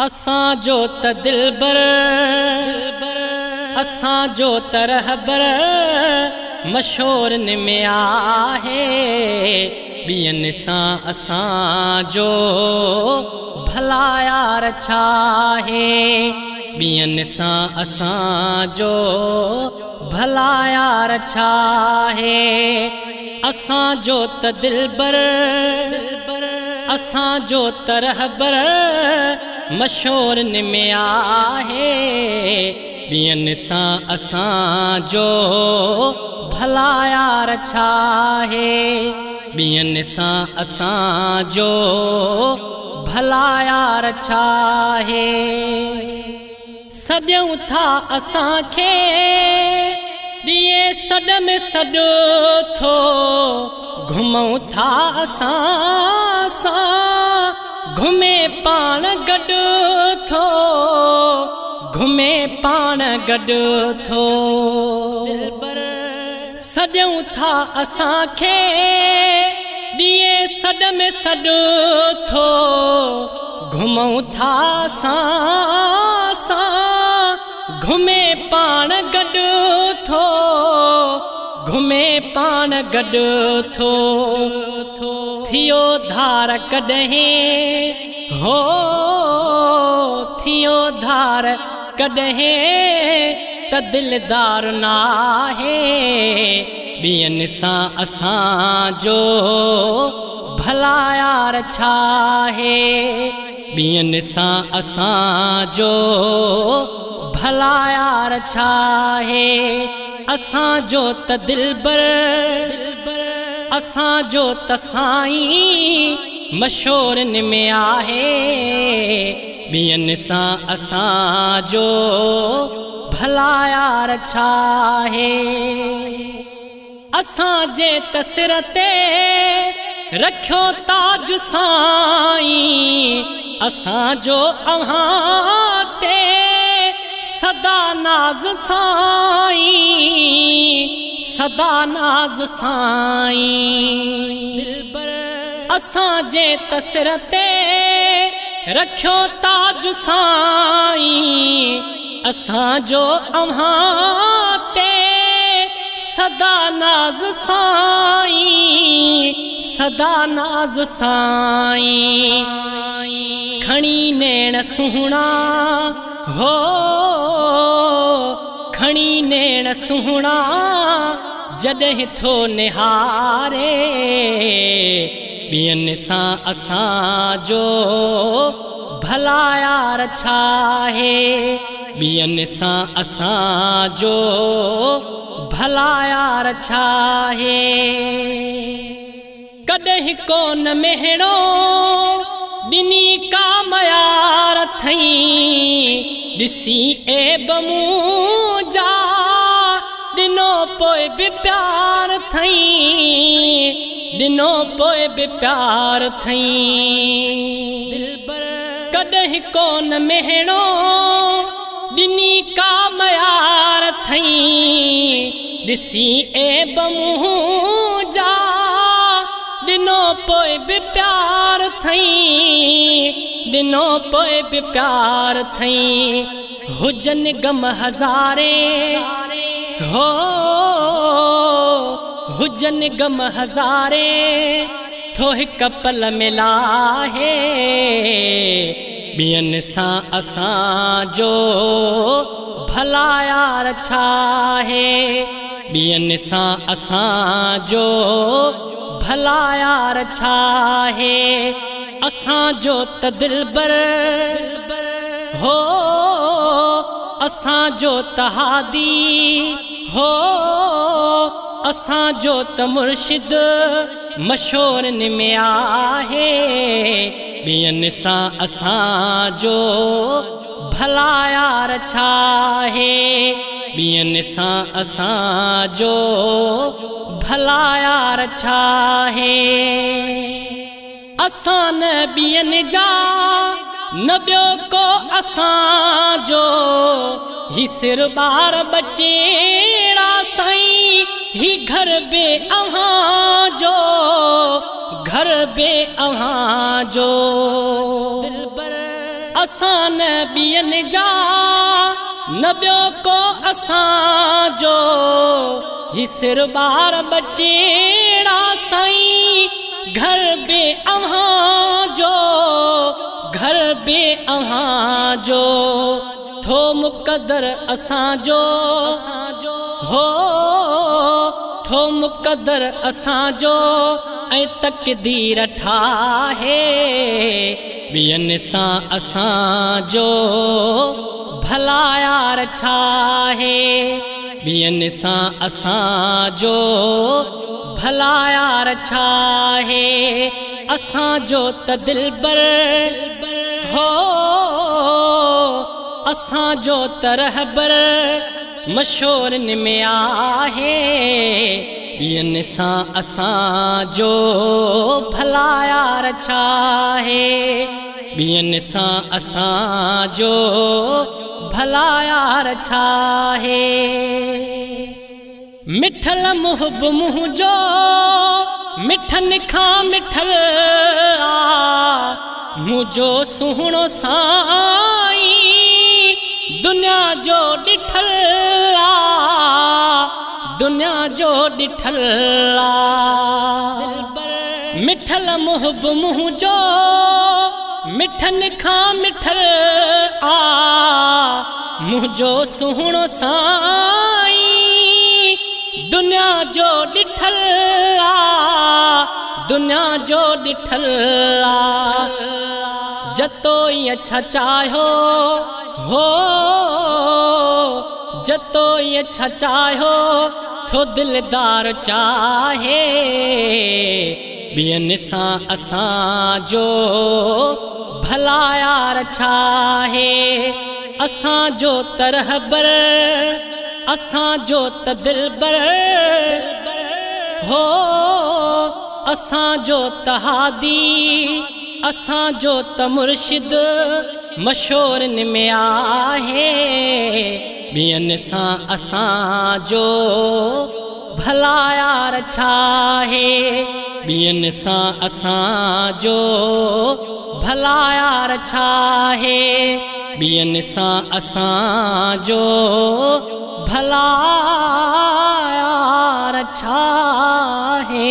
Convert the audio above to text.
असांजो त दिलबर असांजो त रहबर मशहूरन में आहे। ॿियनि सां असांजो भला यार छा आहे। ॿियनि सां असांजो भला यार छा आहे। असांजो त दिलबर असांजो त रहबर मशहूरन में आहे। ॿियनि सां असांजो भला यार छा आहे। ॿियनि सां असांजो भला यार छा आहे। सॾूं था असांखे ॾींहुं सॾ में सॾो थो। घुमूं था असां सां घुमे पाण गॾु थो। घुमे पाण गॾु थो। सॾूं था असांखे ॾींहुं सॾ में सॾो थो। घुमूं था असां सां घुमे पाण गॾु थो। घुमे पाण गॾु थो। थियो धार कॾहिं हो थियो धार कॾहिं त दिलदार नाहे। ॿियनि सां असांजो भला यार छा आहे। ॿियनि सां असांजो भला यार छा आहे। असांजो त दिलबर असांजो त साईं मशहूरन में आहे। ॿियनि सां असांजो भला यार छा आहे। असांजे त सिर ते रखियो ताज साईं। असांजो अव्हां ते सदा नाज़ साईं। सदा नाज़ साईं। असांजे त सिर ते रखियो ताज साईं। असांजो अव्हां ते सदा नाज़ साईं। सदा नाज़ साईं। खणी नेण सुहिणा हो खणी नेण सुहिणा जॾहिं थो निहारे। ॿियनि सां असांजो भला यार छा आहे। ॿियनि सां असांजो भला यार छा आहे। कॾहिं कोन मेहणो ॾिनी काम यार थईं। ॾिसी ऐब मूं जा ॾिनो पोइ बि प्यार थईं। ॾिनो पोइ बि प्यार थईं। कॾहिं कोन मेहणो ॾिनी काम यार थईं। ॾिसी ऐब मूं जा ॾिनो पोइ बि प्यार थईं। ॾिनो पोइ बि प्यार थईं। हुजनि गम हज़ारे हो हुजनि गम हज़ारे थो हिकु पल मिलाहे। ॿियनि सां असांजो भला यार छा आहे। ॿियनि सां असांजो भला यार छा आहे। असांजो त दिलबर हो असांजो त हादी हो। असांजो त मुर्शिद मशहूरन में आहे। ॿियनि सां असांजो भला यार छा आहे। ॿियनि सां असांजो भला यार छा आहे। असां न ॿियनि जा न ॿियो को असांजो। ही सिर ॿार बचेड़ा साईं। ही घर बे अव्हां जो घर बे अव्हां जो। असां नबियनि जा न ॿियो को असां जो ही सिर ॿार बचेड़ा साईं घर बे अव्हां जो घर बे अव्हां जो थो मुक़दर असां जो हो थो मुक़दर असां जो ऐं तक़दीर ठाहे ॿियनि सां असां जो भला यार छाहे ॿियनि सां असां जो भला यार छाहे असां जो त दिलबर हो असां जो त रहबर मशहूरनि में आहे ॿियनि सां असां जो भला यार छाहे ॿियनि सां असां जो भला यार छाहे मिठल मुहब मुँह जो मिठन खां मिठल मुझो सुहिणो साईं दुनिया जो ॾिठल दुनिया जो ॾिठल मिठल मुहब मुँह जो मिठन खां मिठल मुझो सुहिणो साईं दुनिया जो ॾिठल दुनिया जो ॾिठल जतो ई अच्छा चाहियो हो जतो ई अच्छा चाहियो थो दिलदार चाहे ॿियनि सां असां जो भला यार छाहे असां जो त रहबर असां जो त दिलबर हो असां जो त हादी असां जो त मुर्शिद मशहूरनि में आहे ॿियनि सां असां जो भला यार छाहे ॿियनि सां असां जो भला यार छाहे ॿियनि सां असां जो भला यार छाहे।